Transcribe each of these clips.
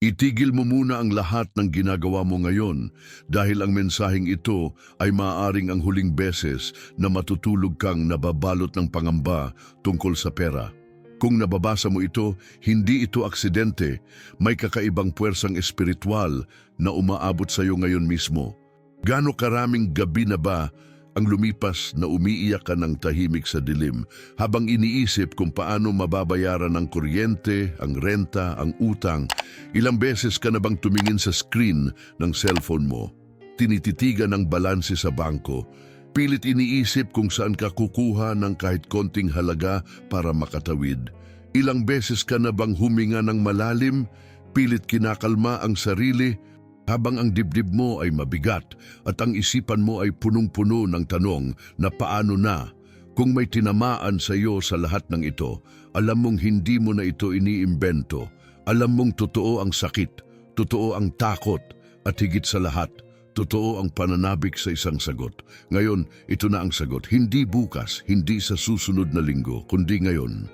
Itigil mo muna ang lahat ng ginagawa mo ngayon dahil ang mensaheng ito ay maaaring ang huling beses na matutulog kang nababalot ng pangamba tungkol sa pera. Kung nababasa mo ito, hindi ito aksidente, may kakaibang puwersang espiritual na umaabot sa iyo ngayon mismo. Gaano karaming gabi na ba ang lumipas na umiiyak ka ng tahimik sa dilim habang iniisip kung paano mababayaran ang kuryente, ang renta, ang utang? Ilang beses ka na bang tumingin sa screen ng cellphone mo? Tinititigan ang balanse sa bangko? Pilit iniisip kung saan ka kukuha ng kahit konting halaga para makatawid? Ilang beses ka na bang huminga ng malalim? Pilit kinakalma ang sarili habang ang dibdib mo ay mabigat at ang isipan mo ay punong-puno ng tanong na paano na? Kung may tinamaan sa iyo sa lahat ng ito, alam mong hindi mo na ito iniimbento. Alam mong totoo ang sakit, totoo ang takot, at higit sa lahat, totoo ang pananabik sa isang sagot. Ngayon, ito na ang sagot. Hindi bukas, hindi sa susunod na linggo, kundi ngayon.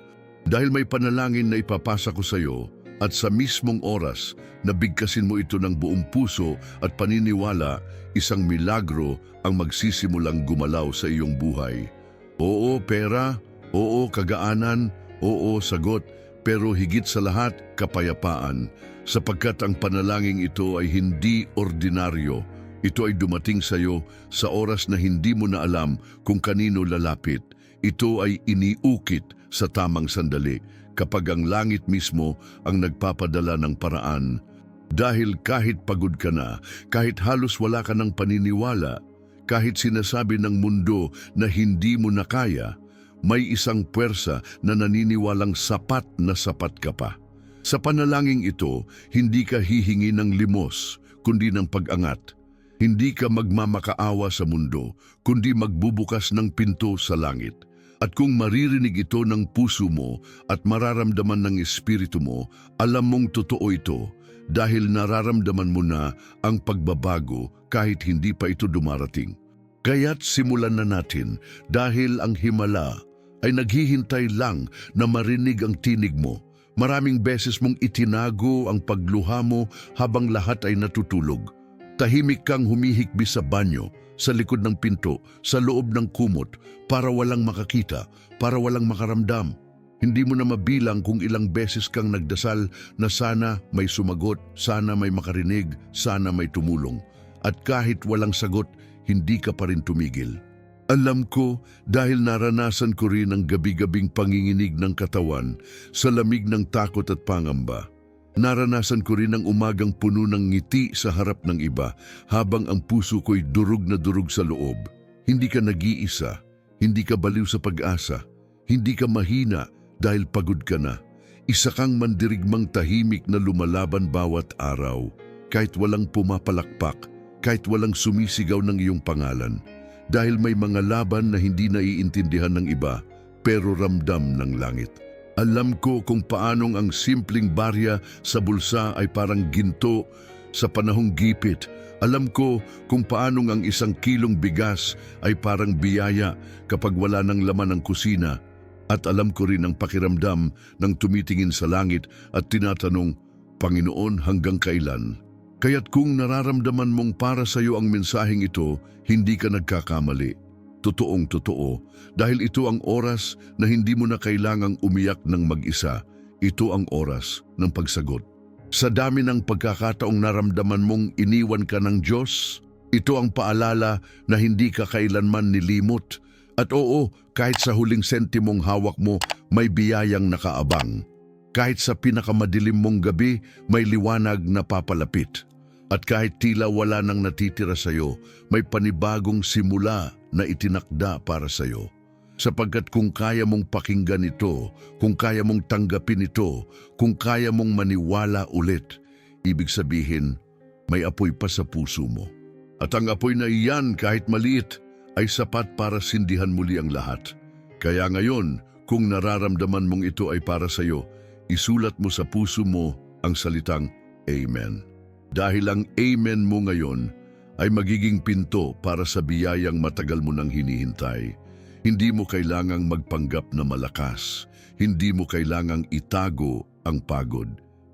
Dahil may panalangin na ipapasa ko sa iyo, at sa mismong oras, nabigkasin mo ito ng buong puso at paniniwala, isang milagro ang magsisimulang gumalaw sa iyong buhay. Oo, pera. Oo, kagaanan. Oo, sagot. Pero higit sa lahat, kapayapaan. Sapagkat ang panalangin ito ay hindi ordinaryo. Ito ay dumating sa iyo sa oras na hindi mo na alam kung kanino lalapit. Ito ay iniukit sa tamang sandali, kapag ang langit mismo ang nagpapadala ng paraan. Dahil kahit pagod ka na, kahit halos wala ka ng paniniwala, kahit sinasabi ng mundo na hindi mo na kaya, may isang puwersa na naniniwalang sapat na sapat ka pa. Sa panalangin ito, hindi ka hihingi ng limos, kundi ng pag-angat. Hindi ka magmamakaawa sa mundo, kundi magbubukas ng pinto sa langit. At kung maririnig ito ng puso mo at mararamdaman ng espiritu mo, alam mong totoo ito dahil nararamdaman mo na ang pagbabago kahit hindi pa ito dumarating. Kaya't simulan na natin dahil ang himala ay naghihintay lang na marinig ang tinig mo. Maraming beses mong itinago ang pagluha mo habang lahat ay natutulog. Tahimik kang humihikbi sa banyo, sa likod ng pinto, sa loob ng kumot, para walang makakita, para walang makaramdam. Hindi mo na mabilang kung ilang beses kang nagdasal na sana may sumagot, sana may makarinig, sana may tumulong. At kahit walang sagot, hindi ka pa rin tumigil. Alam ko dahil naranasan ko rin ang gabi-gabing panginginig ng katawan sa lamig ng takot at pangamba. Naranasan ko rin ang umagang puno ng ngiti sa harap ng iba habang ang puso ko'y durog na durog sa loob. Hindi ka nag-iisa, hindi ka baliw sa pag-asa, hindi ka mahina dahil pagod ka na. Isa kang mandirigmang tahimik na lumalaban bawat araw, kahit walang pumapalakpak, kahit walang sumisigaw ng iyong pangalan. Dahil may mga laban na hindi naiintindihan ng iba, pero ramdam ng langit. Alam ko kung paanong ang simpleng barya sa bulsa ay parang ginto sa panahong gipit. Alam ko kung paanong ang isang kilong bigas ay parang biyaya kapag wala ng laman ang kusina. At alam ko rin ang pakiramdam ng tumitingin sa langit at tinatanong, Panginoon, hanggang kailan? Kaya't kung nararamdaman mong para sa iyo ang mensaheng ito, hindi ka nagkakamali. Totoong totoo, dahil ito ang oras na hindi mo na kailangang umiyak ng mag-isa. Ito ang oras ng pagsagot. Sa dami ng pagkakataong naramdaman mong iniwan ka ng Diyos, ito ang paalala na hindi ka kailanman nilimot. At oo, kahit sa huling sentimong hawak mo, may biyayang nakaabang. Kahit sa pinakamadilim mong gabi, may liwanag na papalapit. At kahit tila wala nang natitira sa iyo, may panibagong simula na itinakda para sa iyo. Sapagkat kung kaya mong pakinggan ito, kung kaya mong tanggapin ito, kung kaya mong maniwala ulit, ibig sabihin, may apoy pa sa puso mo. At ang apoy na iyan, kahit maliit, ay sapat para sindihan muli ang lahat. Kaya ngayon, kung nararamdaman mong ito ay para sa iyo, isulat mo sa puso mo ang salitang Amen. Dahil ang Amen mo ngayon ay magiging pinto para sa biyayang matagal mo nang hinihintay. Hindi mo kailangang magpanggap na malakas. Hindi mo kailangang itago ang pagod.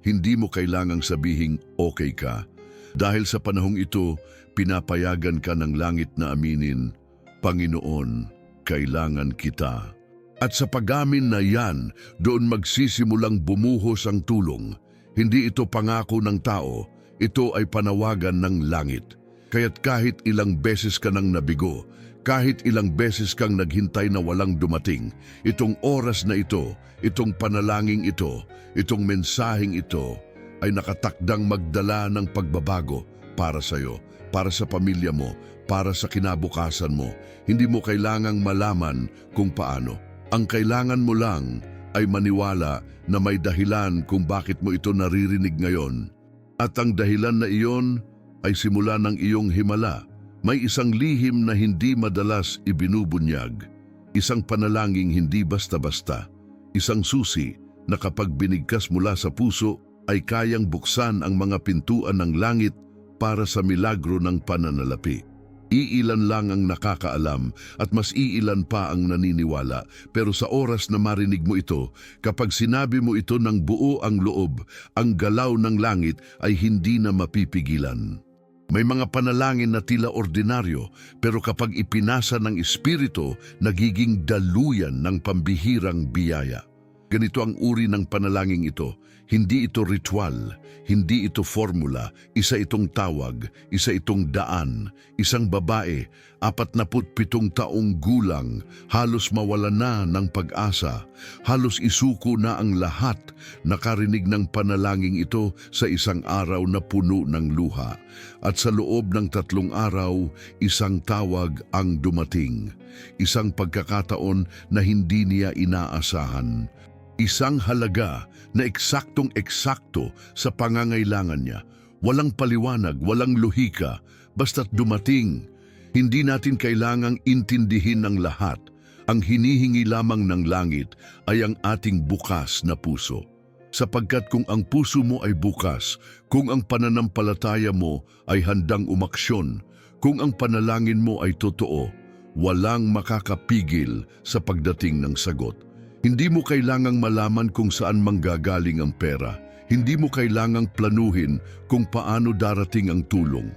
Hindi mo kailangang sabihing okay ka. Dahil sa panahong ito, pinapayagan ka ng langit na aminin, Panginoon, kailangan kita. At sa pag-amin na yan, doon magsisimulang bumuhos ang tulong. Hindi ito pangako ng tao, ito ay panawagan ng langit. Kaya't kahit ilang beses ka nang nabigo, kahit ilang beses kang naghintay na walang dumating, itong oras na ito, itong panalangin ito, itong mensaheng ito, ay nakatakdang magdala ng pagbabago para sa iyo, para sa pamilya mo, para sa kinabukasan mo. Hindi mo kailangang malaman kung paano. Ang kailangan mo lang ay maniwala na may dahilan kung bakit mo ito naririnig ngayon. At ang dahilan na iyon ay simula ng iyong himala. May isang lihim na hindi madalas ibinubunyag, isang panalangin hindi basta-basta, isang susi na kapag binigkas mula sa puso ay kayang buksan ang mga pintuan ng langit para sa milagro ng pananalapi. Iilan lang ang nakakaalam at mas iilan pa ang naniniwala, pero sa oras na marinig mo ito, kapag sinabi mo ito ng buo ang loob, ang galaw ng langit ay hindi na mapipigilan. May mga panalangin na tila ordinaryo, pero kapag ipinasa ng Espiritu, nagiging daluyan ng pambihirang biyaya. Ganito ang uri ng panalangin ito. Hindi ito ritual, hindi ito formula, isa itong tawag, isa itong daan. Isang babae, 47 taong gulang, halos mawala na ng pag-asa, halos isuko na ang lahat, nakarinig ng panalangin ito sa isang araw na puno ng luha. At sa loob ng 3 araw, isang tawag ang dumating, isang pagkakataon na hindi niya inaasahan. Isang halaga na eksaktong-eksakto sa pangangailangan niya. Walang paliwanag, walang lohika, basta't dumating. Hindi natin kailangang intindihin ng lahat. Ang hinihingi lamang ng langit ay ang ating bukas na puso. Sapagkat kung ang puso mo ay bukas, kung ang pananampalataya mo ay handang umaksyon, kung ang panalangin mo ay totoo, walang makakapigil sa pagdating ng sagot. Hindi mo kailangang malaman kung saan manggagaling ang pera. Hindi mo kailangang planuhin kung paano darating ang tulong.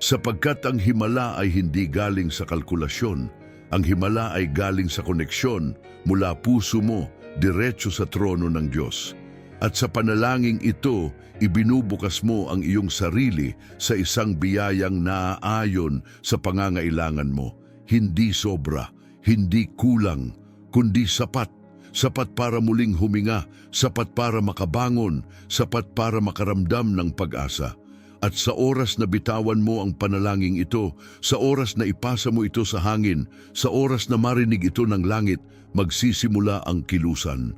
Sapagkat ang himala ay hindi galing sa kalkulasyon. Ang himala ay galing sa koneksyon mula puso mo, diretso sa trono ng Diyos. At sa panalangin ito, ibinubukas mo ang iyong sarili sa isang biyayang naaayon sa pangangailangan mo. Hindi sobra, hindi kulang, kundi sapat. Sapat para muling huminga, sapat para makabangon, sapat para makaramdam ng pag-asa. At sa oras na bitawan mo ang panalangin ito, sa oras na ipasa mo ito sa hangin, sa oras na marinig ito ng langit, magsisimula ang kilusan.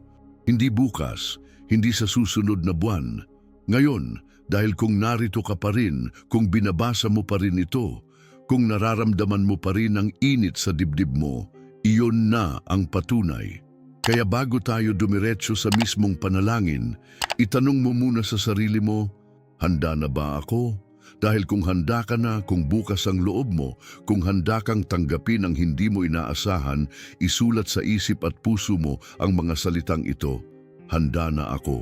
Hindi bukas, hindi sa susunod na buwan. Ngayon, dahil kung narito ka pa rin, kung binabasa mo pa rin ito, kung nararamdaman mo pa rin ang init sa dibdib mo, iyon na ang patunay. Kaya bago tayo dumiretso sa mismong panalangin, itanong mo muna sa sarili mo, handa na ba ako? Dahil kung handa ka na, kung bukas ang loob mo, kung handa kang tanggapin ang hindi mo inaasahan, isulat sa isip at puso mo ang mga salitang ito, handa na ako.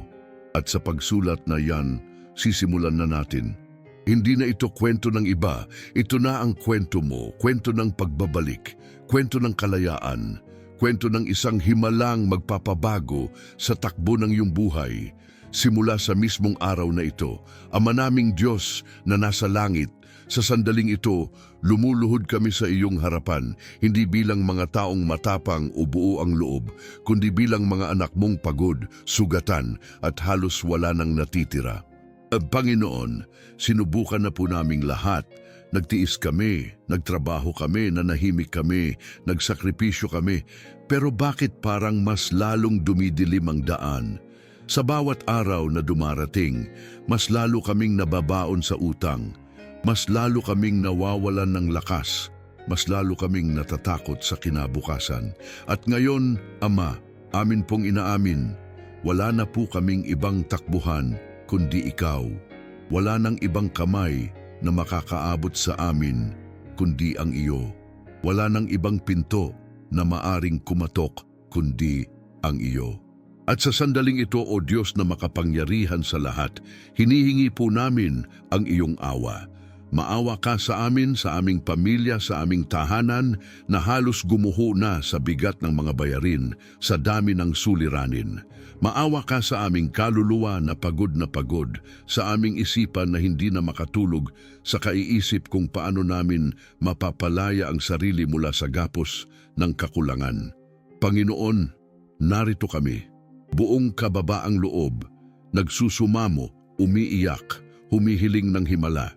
At sa pagsulat na yan, sisimulan na natin. Hindi na ito kwento ng iba, ito na ang kwento mo, kwento ng pagbabalik, kwento ng kalayaan, kwento ng isang himalang magpapabago sa takbo ng iyong buhay. Simula sa mismong araw na ito, Ama naming Diyos na nasa langit, sa sandaling ito, lumuluhod kami sa iyong harapan, hindi bilang mga taong matapang o buo ang loob, kundi bilang mga anak mong pagod, sugatan at halos wala nang natitira. Panginoon, sinubukan na po naming lahat. Nagtiis kami, nagtrabaho kami, nanahimik kami, nagsakripisyo kami, pero bakit parang mas lalong dumidilim ang daan? Sa bawat araw na dumarating, mas lalo kaming nababaon sa utang, mas lalo kaming nawawalan ng lakas, mas lalo kaming natatakot sa kinabukasan. At ngayon, Ama, amin pong inaamin, wala na po kaming ibang takbuhan kundi ikaw. Wala nang ibang kamay na makakaabot sa amin, kundi ang iyo. Wala nang ibang pinto na maaring kumatok, kundi ang iyo. At sa sandaling ito, O Diyos na makapangyarihan sa lahat, hinihingi po namin ang iyong awa. Maawa ka sa amin, sa aming pamilya, sa aming tahanan na halos gumuho na sa bigat ng mga bayarin, sa dami ng suliranin. Maawa ka sa aming kaluluwa na pagod, sa aming isipan na hindi na makatulog, sa kaiisip kung paano namin mapapalaya ang sarili mula sa gapos ng kakulangan. Panginoon, narito kami, buong kababaang loob, nagsusumamo, umiiyak, humihiling ng himala.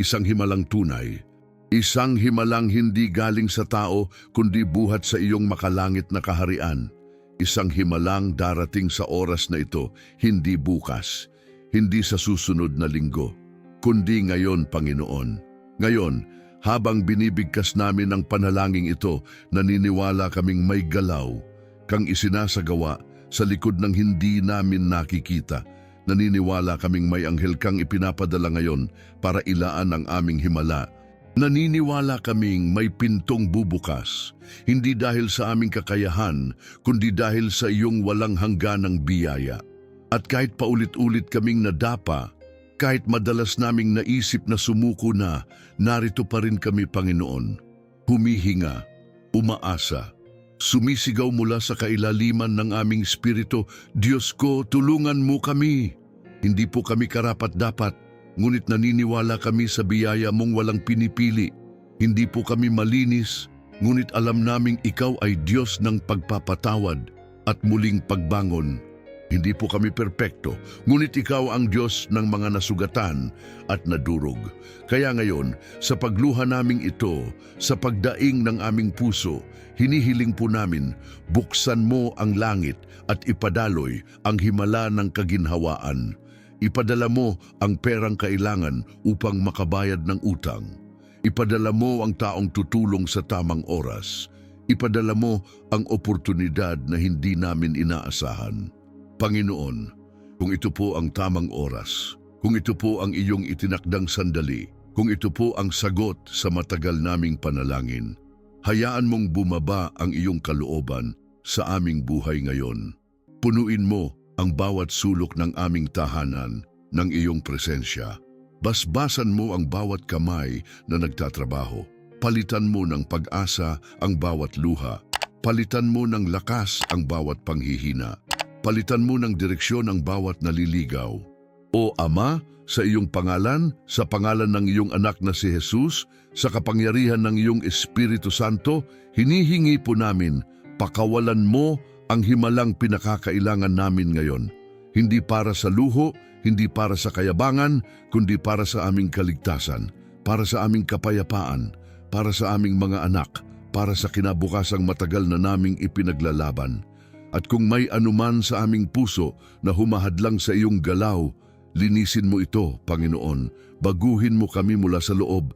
Isang himalang tunay, isang himalang hindi galing sa tao kundi buhat sa iyong makalangit na kaharian. Isang himalang darating sa oras na ito, hindi bukas, hindi sa susunod na linggo, kundi ngayon, Panginoon. Ngayon, habang binibigkas namin ang panalangin ito, naniniwala kaming may galaw kang isinasagawa sa likod ng hindi namin nakikita. Naniniwala kaming may anghel kang ipinapadala ngayon para ilaan ang aming himala. Naniniwala kaming may pintong bubukas, hindi dahil sa aming kakayahan, kundi dahil sa iyong walang hangganang biyaya. At kahit paulit-ulit kaming nadapa, kahit madalas naming naisip na sumuko na, narito pa rin kami, Panginoon. Humihinga, umaasa, sumisigaw mula sa kailaliman ng aming espiritu, Diyos ko, tulungan mo kami. Hindi po kami karapat-dapat, ngunit naniniwala kami sa biyaya mong walang pinipili. Hindi po kami malinis, ngunit alam naming ikaw ay Diyos ng pagpapatawad at muling pagbangon. Hindi po kami perpekto, ngunit ikaw ang Diyos ng mga nasugatan at nadurog. Kaya ngayon, sa pagluha naming ito, sa pagdaing ng aming puso, hinihiling po namin, buksan mo ang langit at ipadaloy ang himala ng kaginhawaan. Ipadala mo ang perang kailangan upang makabayad ng utang. Ipadala mo ang taong tutulong sa tamang oras. Ipadala mo ang oportunidad na hindi namin inaasahan. Panginoon, kung ito po ang tamang oras, kung ito po ang iyong itinakdang sandali, kung ito po ang sagot sa matagal naming panalangin, hayaan mong bumaba ang iyong kalooban sa aming buhay ngayon. Punuin mo ang bawat sulok ng aming tahanan ng iyong presensya. Basbasan mo ang bawat kamay na nagtatrabaho. Palitan mo ng pag-asa ang bawat luha. Palitan mo ng lakas ang bawat panghihina. Palitan mo ng direksyon ang bawat naliligaw. O Ama, sa iyong pangalan, sa pangalan ng iyong anak na si Jesus, sa kapangyarihan ng iyong Espiritu Santo, hinihingi po namin, pakawalan mo ang himalang pinakakailangan namin ngayon. Hindi para sa luho, hindi para sa kayabangan, kundi para sa aming kaligtasan, para sa aming kapayapaan, para sa aming mga anak, para sa kinabukasang matagal na naming ipinaglalaban. At kung may anuman sa aming puso na humahadlang sa iyong galaw, linisin mo ito, Panginoon. Baguhin mo kami mula sa loob.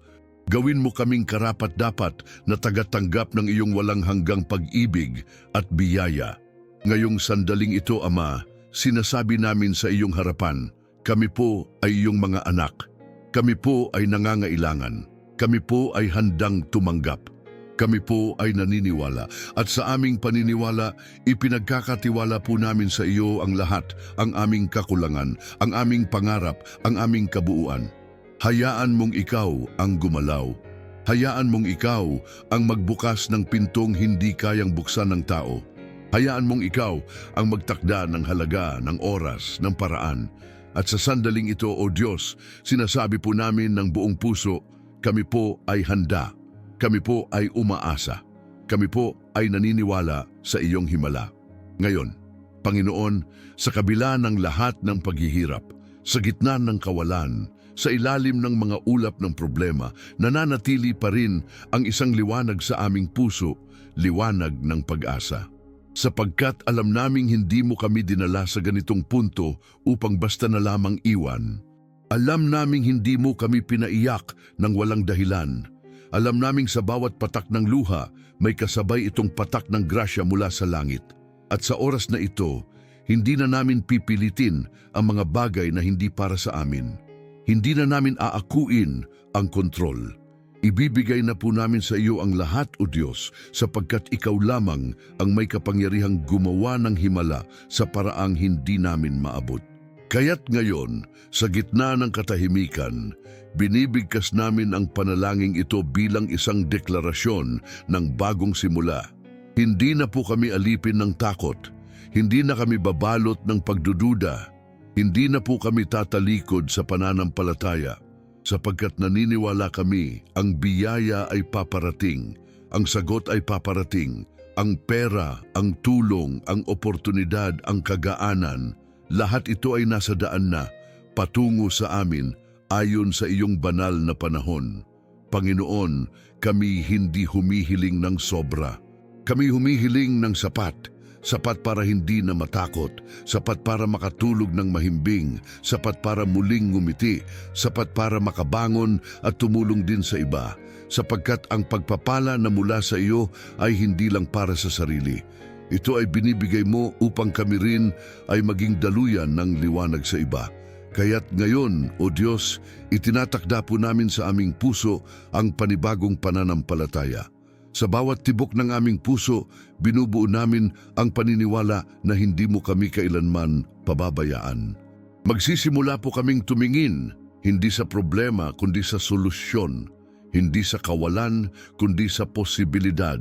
Gawin mo kaming karapat-dapat na tagatanggap ng iyong walang hanggang pag-ibig at biyaya. Ngayong sandaling ito, Ama, sinasabi namin sa iyong harapan, kami po ay iyong mga anak. Kami po ay nangangailangan. Kami po ay handang tumanggap. Kami po ay naniniwala at sa aming paniniwala, ipinagkakatiwala po namin sa iyo ang lahat, ang aming kakulangan, ang aming pangarap, ang aming kabuuan. Hayaan mong ikaw ang gumalaw. Hayaan mong ikaw ang magbukas ng pintong hindi kayang buksan ng tao. Hayaan mong ikaw ang magtakda ng halaga, ng oras, ng paraan. At sa sandaling ito, O Diyos, sinasabi po namin ng buong puso, kami po ay handa. Kami po ay umaasa. Kami po ay naniniwala sa iyong himala. Ngayon, Panginoon, sa kabila ng lahat ng paghihirap, sa gitna ng kawalan, sa ilalim ng mga ulap ng problema, nananatili pa rin ang isang liwanag sa aming puso, liwanag ng pag-asa. Sapagkat alam naming hindi mo kami dinala sa ganitong punto upang basta na lamang iwan. Alam naming hindi mo kami pinaiyak ng walang dahilan. Alam naming sa bawat patak ng luha, may kasabay itong patak ng grasya mula sa langit. At sa oras na ito, hindi na namin pipilitin ang mga bagay na hindi para sa amin. Hindi na namin aakuin ang kontrol. Ibibigay na po namin sa iyo ang lahat, O Diyos, sapagkat ikaw lamang ang may kapangyarihang gumawa ng himala sa paraang hindi namin maabot. Kaya't ngayon, sa gitna ng katahimikan, binibigkas namin ang panalangin ito bilang isang deklarasyon ng bagong simula. Hindi na po kami alipin ng takot, hindi na kami babalot ng pagdududa, hindi na po kami tatalikod sa pananampalataya, sapagkat naniniwala kami ang biyaya ay paparating, ang sagot ay paparating, ang pera, ang tulong, ang oportunidad, ang kagaanan, lahat ito ay nasa daan na, patungo sa amin ayon sa iyong banal na panahon. Panginoon, kami hindi humihiling ng sobra. Kami humihiling ng sapat. Sapat para hindi na matakot, sapat para makatulog ng mahimbing, sapat para muling ngumiti, sapat para makabangon at tumulong din sa iba, sapagkat ang pagpapala na mula sa iyo ay hindi lang para sa sarili. Ito ay binibigay mo upang kami rin ay maging daluyan ng liwanag sa iba. Kaya't ngayon, O Diyos, itinatakda po namin sa aming puso ang panibagong pananampalataya. Sa bawat tibok ng aming puso, binubuo namin ang paniniwala na hindi mo kami kailanman pababayaan. Magsisimula po kaming tumingin, hindi sa problema kundi sa solusyon, hindi sa kawalan kundi sa posibilidad,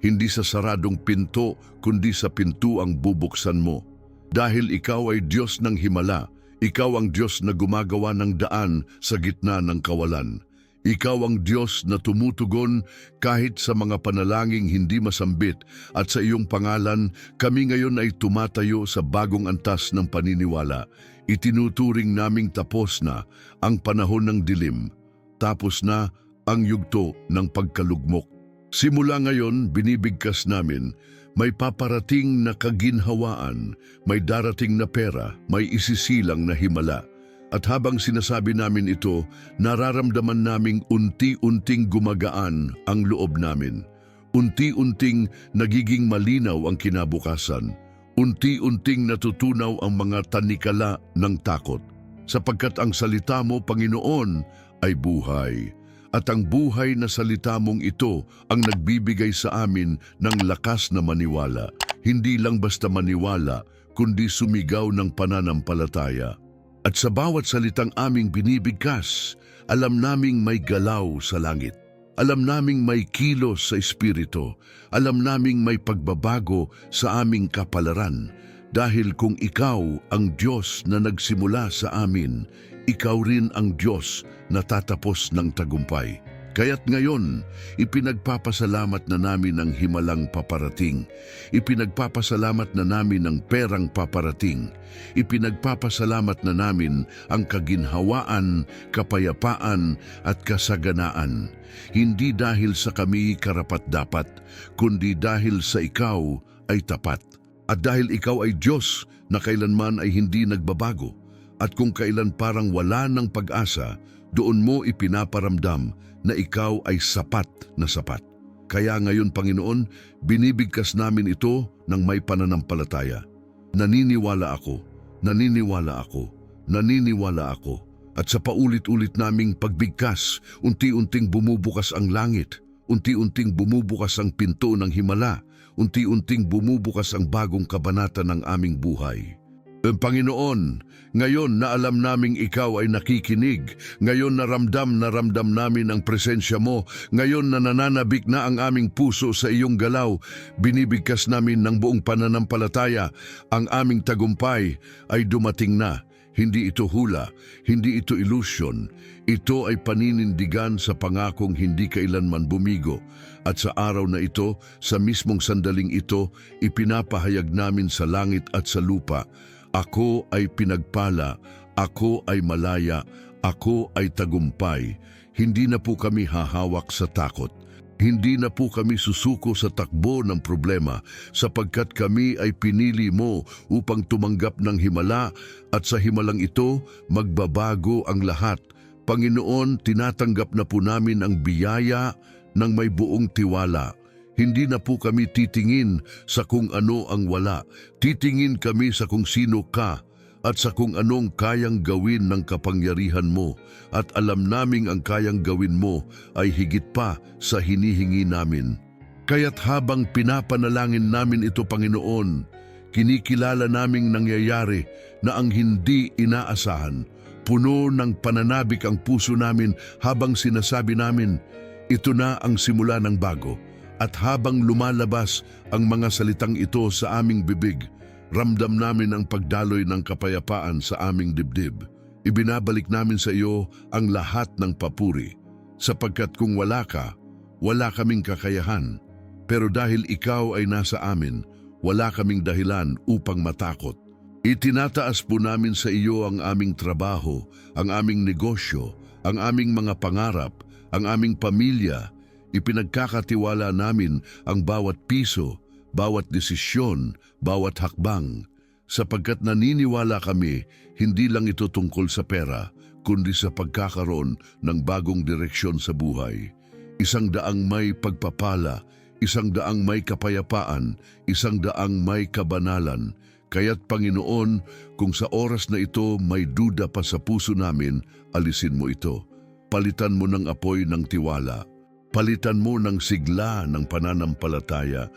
hindi sa saradong pinto kundi sa pintuang bubuksan mo. Dahil ikaw ay Diyos ng himala, ikaw ang Diyos na gumagawa ng daan sa gitna ng kawalan. Ikaw ang Diyos na tumutugon kahit sa mga panalangin hindi masambit, at sa iyong pangalan kami ngayon ay tumatayo sa bagong antas ng paniniwala. Itinuturing naming tapos na ang panahon ng dilim, tapos na ang yugto ng pagkalugmok. Simula ngayon, binibigkas namin, may paparating na kaginhawaan, may darating na pera, may isisilang na himala. At habang sinasabi namin ito, nararamdaman naming unti-unting gumagaan ang loob namin. Unti-unting nagiging malinaw ang kinabukasan. Unti-unting natutunaw ang mga tanikala ng takot. Sapagkat ang salita mo, Panginoon, ay buhay. At ang buhay na salita mong ito ang nagbibigay sa amin ng lakas na maniwala. Hindi lang basta maniwala, kundi sumigaw ng pananampalataya. At sa bawat salitang aming binibigkas, alam naming may galaw sa langit. Alam naming may kilos sa espiritu. Alam naming may pagbabago sa aming kapalaran. Dahil kung ikaw ang Diyos na nagsimula sa amin, ikaw rin ang Diyos na tatapos ng tagumpay. Kaya't ngayon, ipinagpapasalamat na namin ang himalang paparating. Ipinagpapasalamat na namin ang perang paparating. Ipinagpapasalamat na namin ang kaginhawaan, kapayapaan at kasaganaan. Hindi dahil sa kami karapat-dapat, kundi dahil sa ikaw ay tapat. At dahil ikaw ay Diyos na kailanman ay hindi nagbabago. At kung kailan parang wala ng pag-asa, doon mo ipinaparamdam na ikaw ay sapat na sapat. Kaya ngayon, Panginoon, binibigkas namin ito ng may pananampalataya. Naniniwala ako, naniniwala ako, naniniwala ako. At sa paulit-ulit naming pagbigkas, unti-unting bumubukas ang langit, unti-unting bumubukas ang pinto ng himala, unti-unting bumubukas ang bagong kabanata ng aming buhay. Panginoon, ngayon na alam naming ikaw ay nakikinig, ngayon na ramdam namin ang presensya mo, ngayon na nananabik na ang aming puso sa iyong galaw, binibigkas namin ng buong pananampalataya, ang aming tagumpay ay dumating na. Hindi ito hula, hindi ito illusion, ito ay paninindigan sa pangakong hindi kailanman bumigo. At sa araw na ito, sa mismong sandaling ito, ipinapahayag namin sa langit at sa lupa, ako ay pinagpala, ako ay malaya, ako ay tagumpay. Hindi na po kami hahawak sa takot. Hindi na po kami susuko sa takbo ng problema sapagkat kami ay pinili mo upang tumanggap ng himala at sa himalang ito magbabago ang lahat. Panginoon, tinatanggap na po namin ang biyaya ng may buong tiwala. Hindi na po kami titingin sa kung ano ang wala. Titingin kami sa kung sino ka. at sa kung anong kayang gawin ng kapangyarihan mo, at alam naming ang kayang gawin mo ay higit pa sa hinihingi namin. Kaya't habang pinapanalangin namin ito, Panginoon, kinikilala naming nangyayari na ang hindi inaasahan. Puno ng pananabik ang puso namin habang sinasabi namin, ito na ang simula ng bago. At habang lumalabas ang mga salitang ito sa aming bibig, ramdam namin ang pagdaloy ng kapayapaan sa aming dibdib. Ibinabalik namin sa iyo ang lahat ng papuri, sapagkat kung wala ka, wala kaming kakayahan. Pero dahil ikaw ay nasa amin, wala kaming dahilan upang matakot. Itinataas po namin sa iyo ang aming trabaho, ang aming negosyo, ang aming mga pangarap, ang aming pamilya. Ipinagkakatiwala namin ang bawat piso, bawat desisyon, bawat hakbang, sapagkat naniniwala kami hindi lang ito tungkol sa pera, kundi sa pagkakaroon ng bagong direksyon sa buhay. Isang daang may pagpapala, isang daang may kapayapaan, isang daang may kabanalan. Kaya't Panginoon, kung sa oras na ito may duda pa sa puso namin, alisin mo ito. Palitan mo ng apoy ng tiwala. Palitan mo ng sigla ng pananampalataya.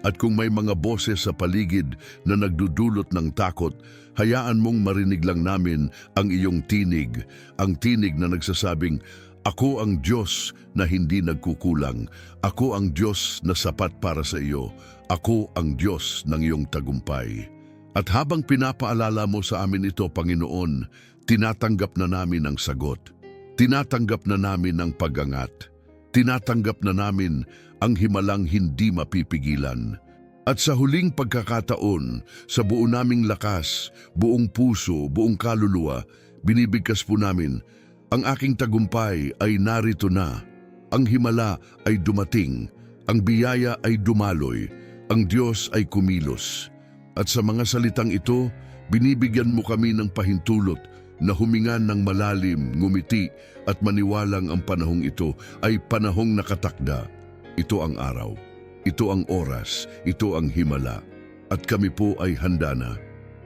At kung may mga boses sa paligid na nagdudulot ng takot, hayaan mong marinig lang namin ang iyong tinig, ang tinig na nagsasabing, ako ang Diyos na hindi nagkukulang. Ako ang Diyos na sapat para sa iyo. Ako ang Diyos ng iyong tagumpay. At habang pinapaalala mo sa amin ito, Panginoon, tinatanggap na namin ang sagot. Tinatanggap na namin ang pag-angat. Tinatanggap na namin ang himalang hindi mapipigilan. At sa huling pagkakataon, sa buo naming lakas, buong puso, buong kaluluwa, binibigkas po namin, ang aking tagumpay ay narito na. Ang himala ay dumating. Ang biyaya ay dumaloy. Ang Diyos ay kumilos. At sa mga salitang ito, binibigyan mo kami ng pahintulot na huminga ng malalim, ngumiti at maniwalang ang panahong ito ay panahong nakatakda. Ito ang araw. Ito ang oras. Ito ang himala. At kami po ay handa na.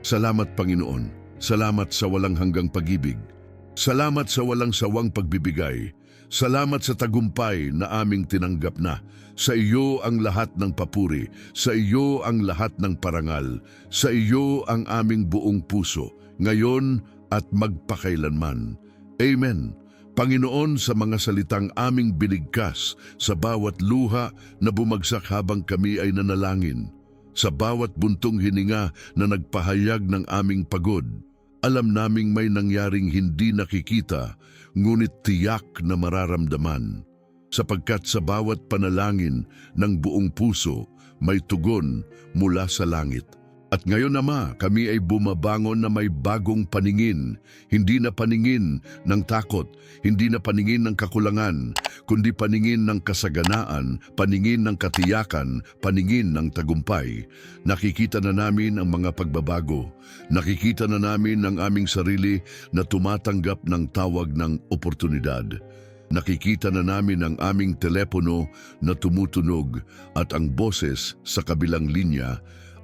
Salamat, Panginoon. Salamat sa walang hanggang pag-ibig. Salamat sa walang sawang pagbibigay. Salamat sa tagumpay na aming tinanggap na. Sa iyo ang lahat ng papuri. Sa iyo ang lahat ng parangal. Sa iyo ang aming buong puso, ngayon at magpakailanman. Amen. Panginoon, sa mga salitang aming binigkas, sa bawat luha na bumagsak habang kami ay nanalangin, sa bawat buntong hininga na nagpahayag ng aming pagod, alam naming may nangyaring hindi nakikita, ngunit tiyak na mararamdaman. Sapagkat sa bawat panalangin ng buong puso, may tugon mula sa langit. At ngayon, Ama, kami ay bumabangon na may bagong paningin, hindi na paningin ng takot, hindi na paningin ng kakulangan, kundi paningin ng kasaganaan, paningin ng katiyakan, paningin ng tagumpay. Nakikita na namin ang mga pagbabago. Nakikita na namin ang aming sarili na tumatanggap ng tawag ng oportunidad. Nakikita na namin ang aming telepono na tumutunog at ang boses sa kabilang linya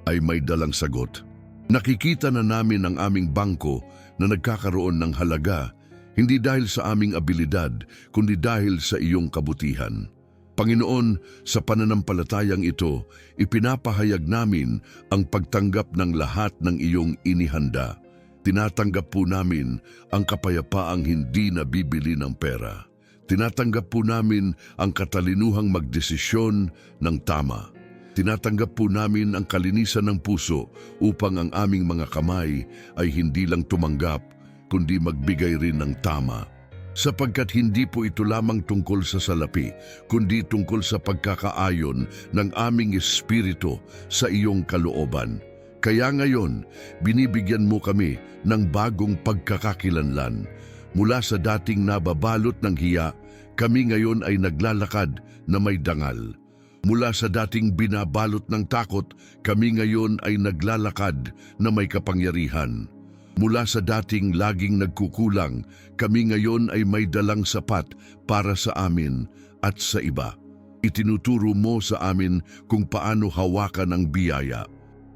ay may dalang sagot. Nakikita na namin ang aming bangko na nagkakaroon ng halaga, hindi dahil sa aming abilidad, kundi dahil sa iyong kabutihan. Panginoon, sa pananampalatayang ito, ipinapahayag namin ang pagtanggap ng lahat ng iyong inihanda. Tinatanggap po namin ang kapayapaang hindi nabibili ng pera. Tinatanggap po namin ang katalinuhang magdesisyon ng tama. Tinatanggap po namin ang kalinisan ng puso upang ang aming mga kamay ay hindi lang tumanggap, kundi magbigay rin ng tama. Sapagkat hindi po ito lamang tungkol sa salapi, kundi tungkol sa pagkakaayon ng aming espiritu sa iyong kalooban. Kaya ngayon, binibigyan mo kami ng bagong pagkakakilanlan. Mula sa dating nababalot ng hiya, kami ngayon ay naglalakad na may dangal. Mula sa dating binabalot ng takot, kami ngayon ay naglalakad na may kapangyarihan. Mula sa dating laging nagkukulang, kami ngayon ay may dalang sapat para sa amin at sa iba. Itinuturo mo sa amin kung paano hawakan ang biyaya.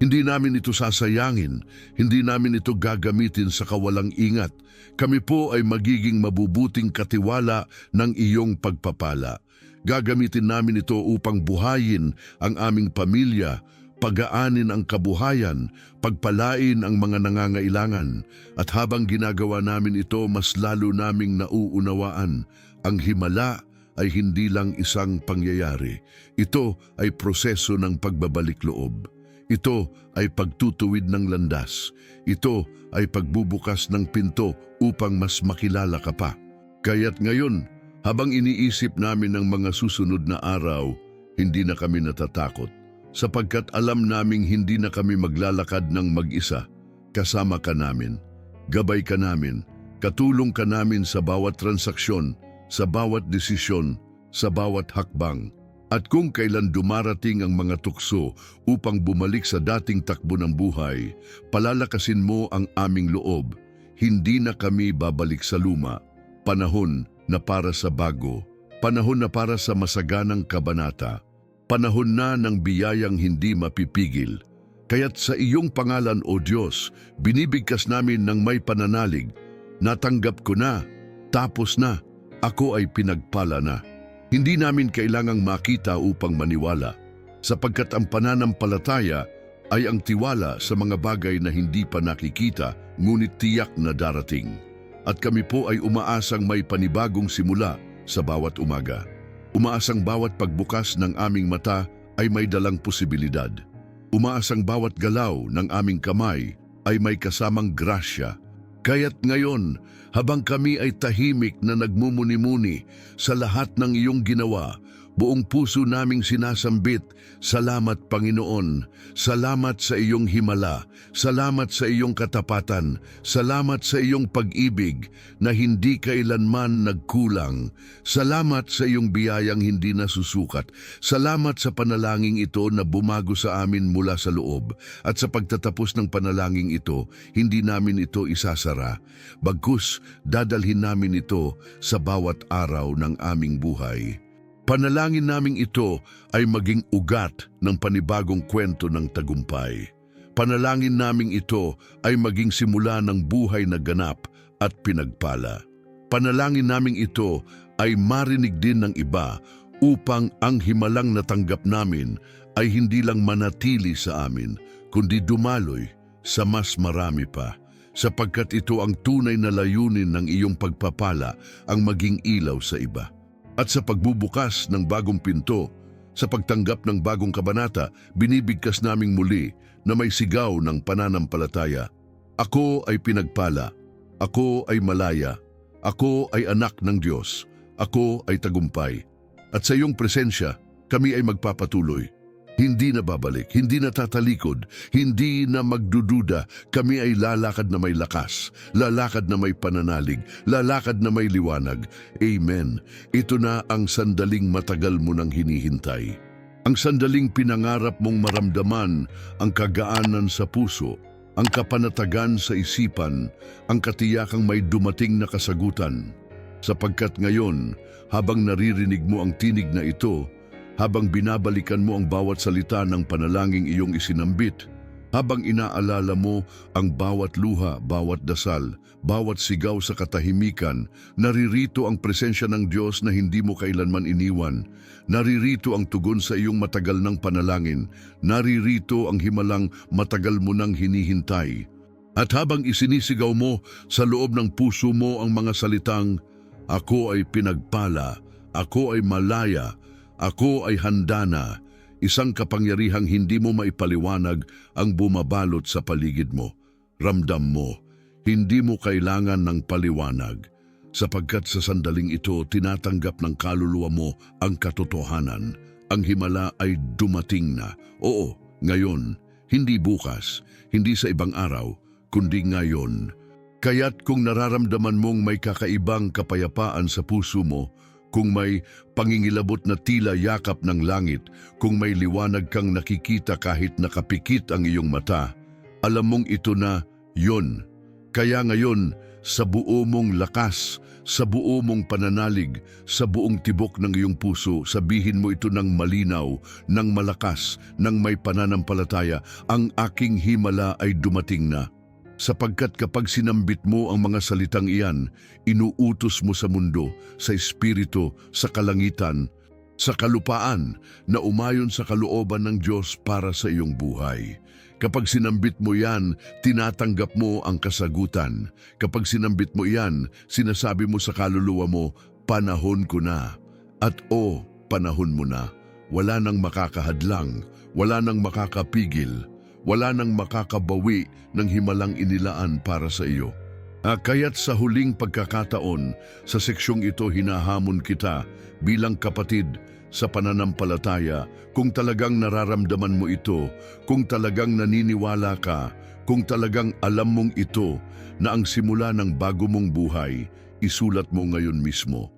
Hindi namin ito sasayangin, hindi namin ito gagamitin sa kawalang ingat. Kami po ay magiging mabubuting katiwala ng iyong pagpapala. Gagamitin namin ito upang buhayin ang aming pamilya, pagaanin ang kabuhayan, pagpalain ang mga nangangailangan. At habang ginagawa namin ito, mas lalo naming nauunawaan. Ang himala ay hindi lang isang pangyayari. Ito ay proseso ng pagbabalik loob. Ito ay pagtutuwid ng landas. Ito ay pagbubukas ng pinto upang mas makilala ka pa. Kaya't ngayon, habang iniisip namin ang mga susunod na araw, hindi na kami natatakot. Sapagkat alam naming hindi na kami maglalakad ng mag-isa. Kasama ka namin, gabay ka namin, katulong ka namin sa bawat transaksyon, sa bawat desisyon, sa bawat hakbang. At kung kailan dumarating ang mga tukso upang bumalik sa dating takbo ng buhay, palalakasin mo ang aming loob. Hindi na kami babalik sa luma. Panahon na para sa bago. Panahon na para sa masaganang kabanata. Panahon na ng biyayang hindi mapipigil. Kaya't sa iyong pangalan, O Diyos, binibigkas namin ng may pananalig. Natanggap ko na, tapos na, ako ay pinagpala na. Hindi namin kailangang makita upang maniwala, sapagkat ang pananampalataya ay ang tiwala sa mga bagay na hindi pa nakikita, ngunit tiyak na darating. At kami po ay umaasang may panibagong simula sa bawat umaga. Umaasang bawat pagbukas ng aming mata ay may dalang posibilidad. Umaasang bawat galaw ng aming kamay ay may kasamang grasya. Kaya't ngayon, habang kami ay tahimik na nagmumuni-muni sa lahat ng iyong ginawa, buong puso naming sinasambit, salamat Panginoon, salamat sa iyong himala, salamat sa iyong katapatan, salamat sa iyong pag-ibig na hindi kailanman nagkulang, salamat sa iyong biyayang hindi nasusukat, salamat sa panalangin ito na bumago sa amin mula sa loob, at sa pagtatapos ng panalangin ito, hindi namin ito isasara, bagkus dadalhin namin ito sa bawat araw ng aming buhay. Panalangin naming ito ay maging ugat ng panibagong kwento ng tagumpay. Panalangin naming ito ay maging simula ng buhay na ganap at pinagpala. Panalangin naming ito ay marinig din ng iba upang ang himalang natanggap namin ay hindi lang manatili sa amin, kundi dumaloy sa mas marami pa. Sapagkat ito ang tunay na layunin ng iyong pagpapala, ang maging ilaw sa iba. At sa pagbubukas ng bagong pinto, sa pagtanggap ng bagong kabanata, binibigkas naming muli na may sigaw ng pananampalataya. Ako ay pinagpala, ako ay malaya, ako ay anak ng Diyos, ako ay tagumpay. At sa iyong presensya, kami ay magpapatuloy. Hindi na babalik, hindi na tatalikod, hindi na magdududa. Kami ay lalakad na may lakas, lalakad na may pananalig, lalakad na may liwanag. Amen. Ito na ang sandaling matagal mo nang hinihintay. Ang sandaling pinangarap mong maramdaman ang kagaanan sa puso, ang kapanatagan sa isipan, ang katiyakang may dumating na kasagutan. Sapagkat ngayon, habang naririnig mo ang tinig na ito, habang binabalikan mo ang bawat salita ng panalangin iyong isinambit, habang inaalala mo ang bawat luha, bawat dasal, bawat sigaw sa katahimikan, naririto ang presensya ng Diyos na hindi mo kailanman iniwan. Naririto ang tugon sa iyong matagal ng panalangin. Naririto ang himalang matagal mo nang hinihintay. At habang isinisigaw mo sa loob ng puso mo ang mga salitang, "Ako ay pinagpala, ako ay malaya, ako ay handa na," isang kapangyarihang hindi mo maipaliwanag ang bumabalot sa paligid mo. Ramdam mo, hindi mo kailangan ng paliwanag, sapagkat sa sandaling ito tinatanggap ng kaluluwa mo ang katotohanan. Ang himala ay dumating na. Oo, ngayon, hindi bukas, hindi sa ibang araw, kundi ngayon. Kaya't kung nararamdaman mong may kakaibang kapayapaan sa puso mo, kung may pangingilabot na tila yakap ng langit, kung may liwanag kang nakikita kahit nakapikit ang iyong mata, alam mong ito na yon. Kaya ngayon, sa buo mong lakas, sa buo mong pananalig, sa buong tibok ng iyong puso, sabihin mo ito ng malinaw, ng malakas, ng may pananampalataya, ang aking himala ay dumating na. Sapagkat kapag sinambit mo ang mga salitang iyan, inuutos mo sa mundo, sa espiritu, sa kalangitan, sa kalupaan na umayon sa kalooban ng Diyos para sa iyong buhay. Kapag sinambit mo yan, tinatanggap mo ang kasagutan. Kapag sinambit mo yan, sinasabi mo sa kaluluwa mo, panahon ko na. At panahon mo na. Wala nang makakahadlang, wala nang makakapigil, wala nang makakabawi ng himalang inilaan para sa iyo. Kaya't sa huling pagkakataon, sa seksyong ito hinahamon kita bilang kapatid sa pananampalataya, kung talagang nararamdaman mo ito, kung talagang naniniwala ka, kung talagang alam mong ito na ang simula ng bago mong buhay, isulat mo ngayon mismo,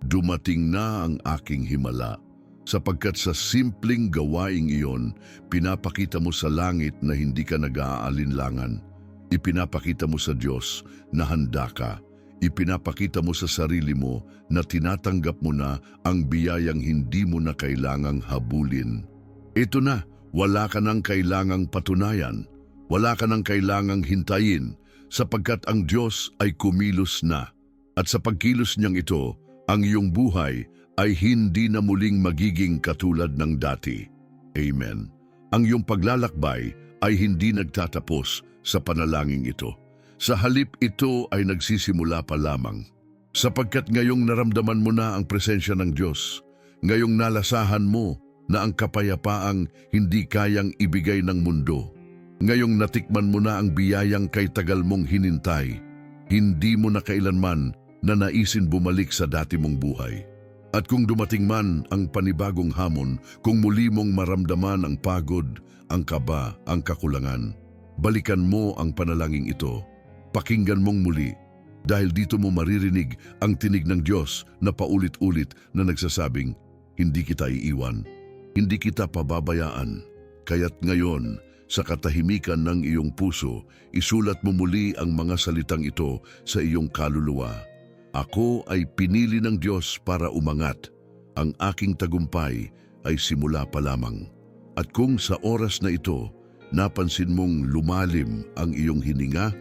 dumating na ang aking himala. Sapagkat sa simpleng gawaing iyon, pinapakita mo sa langit na hindi ka nag-aalinlangan. Ipinapakita mo sa Diyos na handa ka. Ipinapakita mo sa sarili mo na tinatanggap mo na ang biyayang hindi mo na kailangang habulin. Ito na, wala ka nang kailangang patunayan. Wala ka nang kailangang hintayin, sapagkat ang Diyos ay kumilos na. At sa pagkilos niyang ito, ang iyong buhay ay hindi na muling magiging katulad ng dati. Amen. Ang iyong paglalakbay ay hindi nagtatapos sa panalangin ito. Sa halip ito ay nagsisimula pa lamang. Sapagkat ngayong naramdaman mo na ang presensya ng Diyos, ngayong nalasahan mo na ang kapayapaang hindi kayang ibigay ng mundo, ngayong natikman mo na ang biyayang kay tagal mong hinintay, hindi mo na kailanman na naisin bumalik sa dati mong buhay. At kung dumating man ang panibagong hamon, kung muli mong maramdaman ang pagod, ang kaba, ang kakulangan, balikan mo ang panalangin ito. Pakinggan mong muli, dahil dito mo maririnig ang tinig ng Diyos na paulit-ulit na nagsasabing, hindi kita iiwan, hindi kita pababayaan. Kaya't ngayon, sa katahimikan ng iyong puso, isulat mo muli ang mga salitang ito sa iyong kaluluwa. Ako ay pinili ng Diyos para umangat. Ang aking tagumpay ay simula pa lamang. At kung sa oras na ito, napansin mong lumalim ang iyong hininga,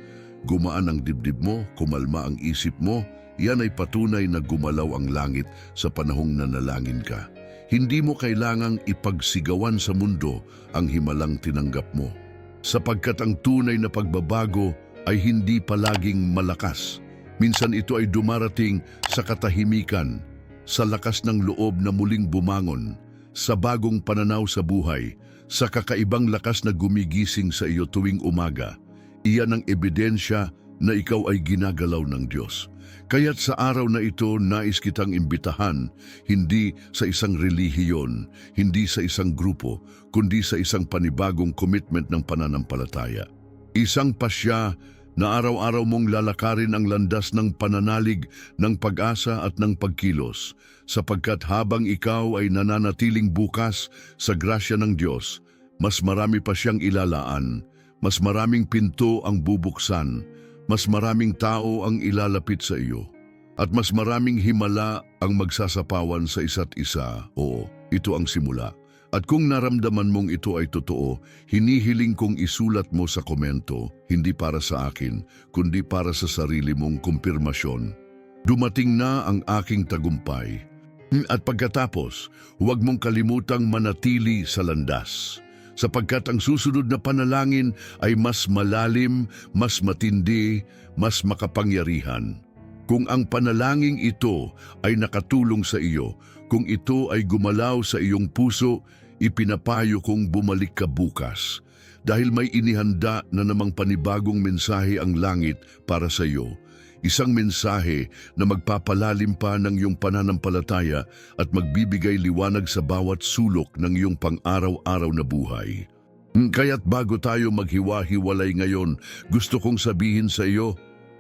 gumaan ang dibdib mo, kumalma ang isip mo, yan ay patunay na gumalaw ang langit sa panahong nanalangin ka. Hindi mo kailangang ipagsigawan sa mundo ang himalang tinanggap mo. Sapagkat ang tunay na pagbabago ay hindi palaging malakas. Minsan ito ay dumarating sa katahimikan, sa lakas ng loob na muling bumangon, sa bagong pananaw sa buhay, sa kakaibang lakas na gumigising sa iyo tuwing umaga. Iyan ang ebidensya na ikaw ay ginagalaw ng Diyos. Kaya't sa araw na ito, nais kitang imbitahan, hindi sa isang relihiyon, hindi sa isang grupo, kundi sa isang panibagong commitment ng pananampalataya. Isang pasya na araw-araw mong lalakarin ang landas ng pananalig, ng pag-asa at ng pagkilos, sapagkat habang ikaw ay nananatiling bukas sa grasya ng Diyos, mas marami pa siyang ilalaan, mas maraming pinto ang bubuksan, mas maraming tao ang ilalapit sa iyo, at mas maraming himala ang magsasapawan sa isa't isa. Oo, ito ang simula. At kung naramdaman mong ito ay totoo, hinihiling kong isulat mo sa komento, hindi para sa akin, kundi para sa sarili mong kumpirmasyon. Dumating na ang aking tagumpay. At pagkatapos, huwag mong kalimutang manatili sa landas. Sapagkat ang susunod na panalangin ay mas malalim, mas matindi, mas makapangyarihan. Kung ang panalangin ito ay nakatulong sa iyo, kung ito ay gumalaw sa iyong puso, ipinapayo kong bumalik ka bukas. Dahil may inihanda na namang panibagong mensahe ang langit para sa iyo. Isang mensahe na magpapalalim pa ng iyong pananampalataya at magbibigay liwanag sa bawat sulok ng iyong pang-araw-araw na buhay. Kaya't bago tayo maghiwa-hiwalay ngayon, gusto kong sabihin sa iyo,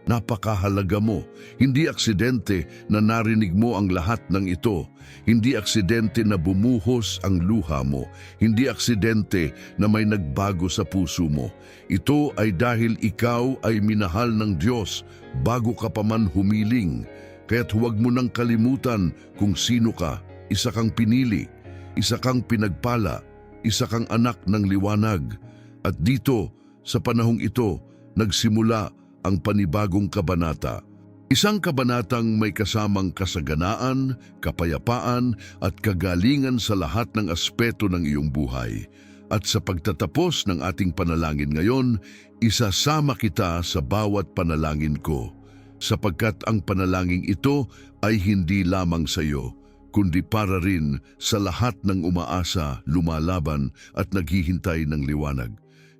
Napakahalaga mo. Hindi aksidente na narinig mo ang lahat ng ito. Hindi aksidente na bumuhos ang luha mo. Hindi aksidente na may nagbago sa puso mo. Ito ay dahil ikaw ay minahal ng Diyos bago ka pa man humiling. Kaya't huwag mo nang kalimutan kung sino ka. Isa kang pinili, isa kang pinagpala, isa kang anak ng liwanag. At dito, sa panahong ito, nagsimula ang panibagong kabanata. Isang kabanatang may kasamang kasaganaan, kapayapaan at kagalingan sa lahat ng aspeto ng iyong buhay. At sa pagtatapos ng ating panalangin ngayon, isasama kita sa bawat panalangin ko, sapagkat ang panalangin ito ay hindi lamang sa iyo, kundi para rin sa lahat ng umaasa, lumalaban at naghihintay ng liwanag.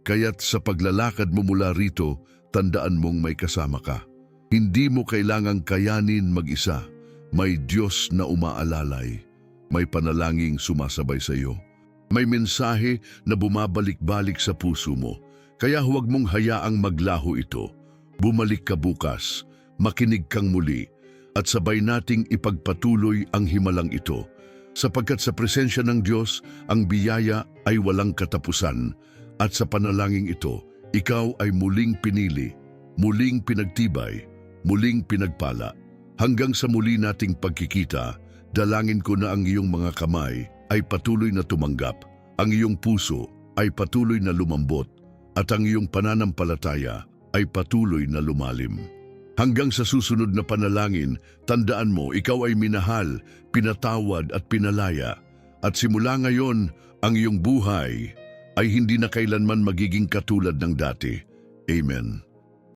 Kaya't sa paglalakad mo mula rito, tandaan mong may kasama ka. Hindi mo kailangang kayanin mag-isa. May Diyos na umaalalay. May panalangin sumasabay sa iyo. May mensahe na bumabalik-balik sa puso mo. Kaya huwag mong hayaang maglaho ito. Bumalik ka bukas, makinig kang muli, at sabay nating ipagpatuloy ang himalang ito. Sapagkat sa presensya ng Diyos, ang biyaya ay walang katapusan. At sa panalangin ito, ikaw ay muling pinili, muling pinagtibay, muling pinagpala. Hanggang sa muli nating pagkikita, dalangin ko na ang iyong mga kamay ay patuloy na tumanggap, ang iyong puso ay patuloy na lumambot, at ang iyong pananampalataya ay patuloy na lumalim. Hanggang sa susunod na panalangin, tandaan mo, ikaw ay minahal, pinatawad at pinalaya. At simula ngayon, ang iyong buhay ay hindi na kailanman magiging katulad ng dati. Amen.